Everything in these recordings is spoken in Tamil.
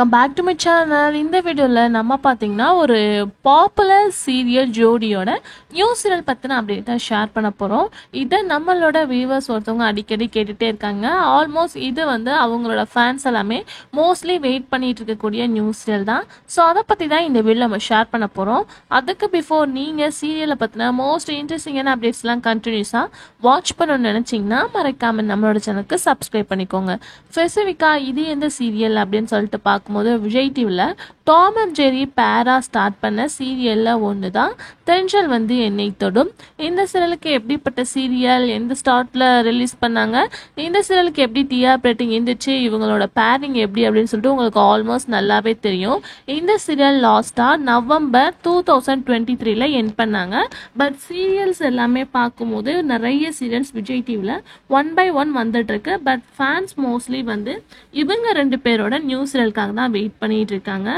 Welcome back to my channel. இந்த வீடியோவில் நம்ம பார்த்தீங்கன்னா ஒரு பாப்புலர் சீரியல் ஜோடியோட நியூ சீரியல் பற்றின அப்டேட்டை ஷேர் பண்ண போகிறோம். இதை நம்மளோட வியூவர்ஸ் ஒருத்தவங்க அடிக்கடி கேட்டுகிட்டே இருக்காங்க. ஆல்மோஸ்ட் இது அவங்களோட ஃபேன்ஸ் எல்லாமே மோஸ்ட்லி வெயிட் பண்ணிட்டு இருக்கக்கூடிய நியூ சீரியல் தான். ஸோ அதை பற்றி தான் இந்த வீடியோ நம்ம ஷேர் பண்ண போகிறோம். அதுக்கு பிஃபோர் நீங்கள் சீரியலை பற்றின மோஸ்ட் இன்ட்ரெஸ்டிங்கான அப்டேட்ஸ்லாம் கண்டினியூஸாக வாட்ச் பண்ணணும்னு நினச்சிங்கன்னா மறக்காமல் நம்மளோட சேனலுக்கு சப்ஸ்கிரைப் பண்ணிக்கோங்க. ஸ்பெசிஃபிக்காக இது எந்த சீரியல் அப்படின்னு சொல்லிட்டு பார்க்கும்போது விஜய் டிவியில் டாம் அண்ட் ஜெரி பேரா ஸ்டார்ட் பண்ண சீரியலில் ஒன்று தான் தென்றல் என்னை தொடும். இந்த சீரியலுக்கு எப்படிப்பட்ட சீரியல் எந்த ஸ்டார்ட்டில் ரிலீஸ் பண்ணாங்க, இந்த சீரியலுக்கு எப்படி டிஆர் ரேட்டிங் இருந்துச்சு, இவங்களோட பேரிங் எப்படி அப்படின்னு சொல்லிட்டு உங்களுக்கு ஆல்மோஸ்ட் நல்லாவே தெரியும். இந்த சீரியல் லாஸ்ட்டாக நவம்பர் 2023 என் பண்ணாங்க. பட் சீரியல்ஸ் எல்லாமே பார்க்கும்போது நிறைய சீரியல்ஸ் விஜய் டிவியில் 1 by 1 வந்துட்டு இருக்கு. பட் ஃபேன்ஸ் மோஸ்ட்லி இவங்க ரெண்டு பேரோட நியூ சீரியலுக்காக தான் வெயிட் பண்ணிட்டு இருக்காங்க.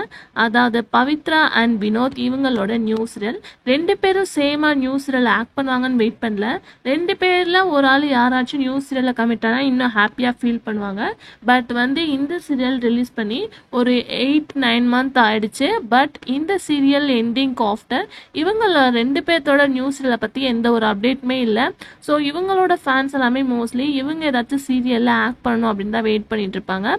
அதாவது பவித்ரா அண்ட் வினோத் இவங்களோட நியூ சீரியல். ரெண்டு பேரும் சேமா நியூ சீரியல் ஆக்ட் பண்ணுவாங்கன்னு வெயிட் பண்ணல. ரெண்டு பேர்ல ஒரு ஆள் யாராச்சும் நியூ சீரியல்ல கமிட் ஆனா இன்னும் ஹாப்பியா ஃபீல் பண்ணுவாங்க. பட் இந்த சீரியல் ரிலீஸ் பண்ணி ஒரு 8-9 மந்த் ஆயிடுச்சு. பட் இந்த சீரியல் எண்டிங் ஆஃப்டர் இவங்கள ரெண்டு பேர்த்தோட நியூ சீரியலை பத்தி எந்த ஒரு அப்டேட்டுமே இல்லை. ஸோ இவங்களோட ஃபேன்ஸ் எல்லாமே மோஸ்ட்லி இவங்க ஏதாச்சும் சீரியல்ல ஆக்ட் பண்ணணும் அப்படின்னு தான் வெயிட் பண்ணிட்டு இருப்பாங்க.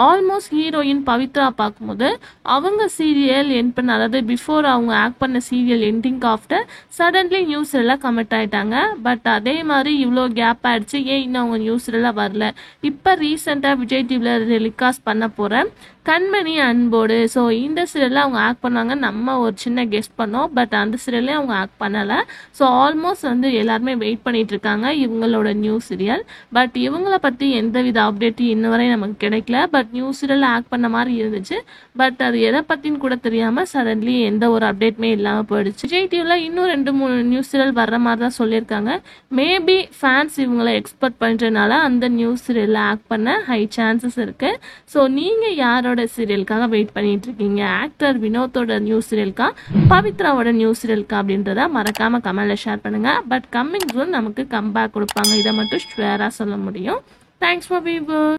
ஆல்மோஸ்ட் ஹீரோயின் பவித்ரா பார்க்கும்போது அவங்க சீரியல் எண்ட் பண்ண, அதாவது பிஃபோர் அவங்க ஆக்ட் பண்ண serial ending after suddenly new சீரியல்ல கமிட் ஆயிட்டாங்க. பட் அதே மாதிரி இவ்வளோ கேப் ஆயிடுச்சு, ஏன் இன்னும் அவங்க நியூ சீரியல்ல வரல. இப்போ ரீசெண்டாக விஜய் டிவியில் டெலிகாஸ்ட் பண்ண போகிறேன் கண்மணி அன்போடு. ஸோ இந்த சீரியலில் அவங்க ஆக்ட் பண்ணாங்க, நம்ம ஒரு சின்ன கெஸ்ட் பண்ணோம். பட் அந்த சீரியல்லே அவங்க ஆக்ட் பண்ணலை. ஸோ ஆல்மோஸ்ட் எல்லாருமே வெயிட் பண்ணிட்டு இருக்காங்க இவங்களோட நியூ சீரியல். பட் இவங்கள பற்றி எந்தவித அப்டேட்டும் இன்ன வரை நமக்கு கிடைக்கல. பட் நியூ சீரியலில் ஆக்ட் பண்ண மாதிரி இருந்துச்சு. பட் அது எதை பற்றின்னு கூட தெரியாமல் சடன்லி எந்த ஒரு அப்டேட்டுமே இல்லாமல் போயிடுச்சு. விஜய் டிவியில் இன்னும் 2-3 நியூ சீரியல் வர்ற மாதிரி தான் சொல்லியிருக்காங்க. மேபி ஃபேன்ஸ் இவங்களை எக்ஸ்பெக்ட் பண்ணுறதுனால அந்த நியூ சீரியலில் ஆக்ட் பண்ண ஹை சான்சஸ் இருக்குது. ஸோ நீங்கள் யாரோட சீரியலுக்காக வெயிட் பண்ணிட்டு இருக்கீங்க? ஆக்டர் வினோத்தோட நியூ சீரியலுக்கா, பவித்ராவோட நியூ சீரியலுக்கா அப்படின்றத மறக்காம கமெண்ட்ல ஷேர் பண்ணுங்க. பட் கம்மிங் சூன் நமக்கு கம்பேக் கொடுப்பாங்க, இதை மட்டும் ஷுவரா சொல்ல முடியும். Thanks for viewers.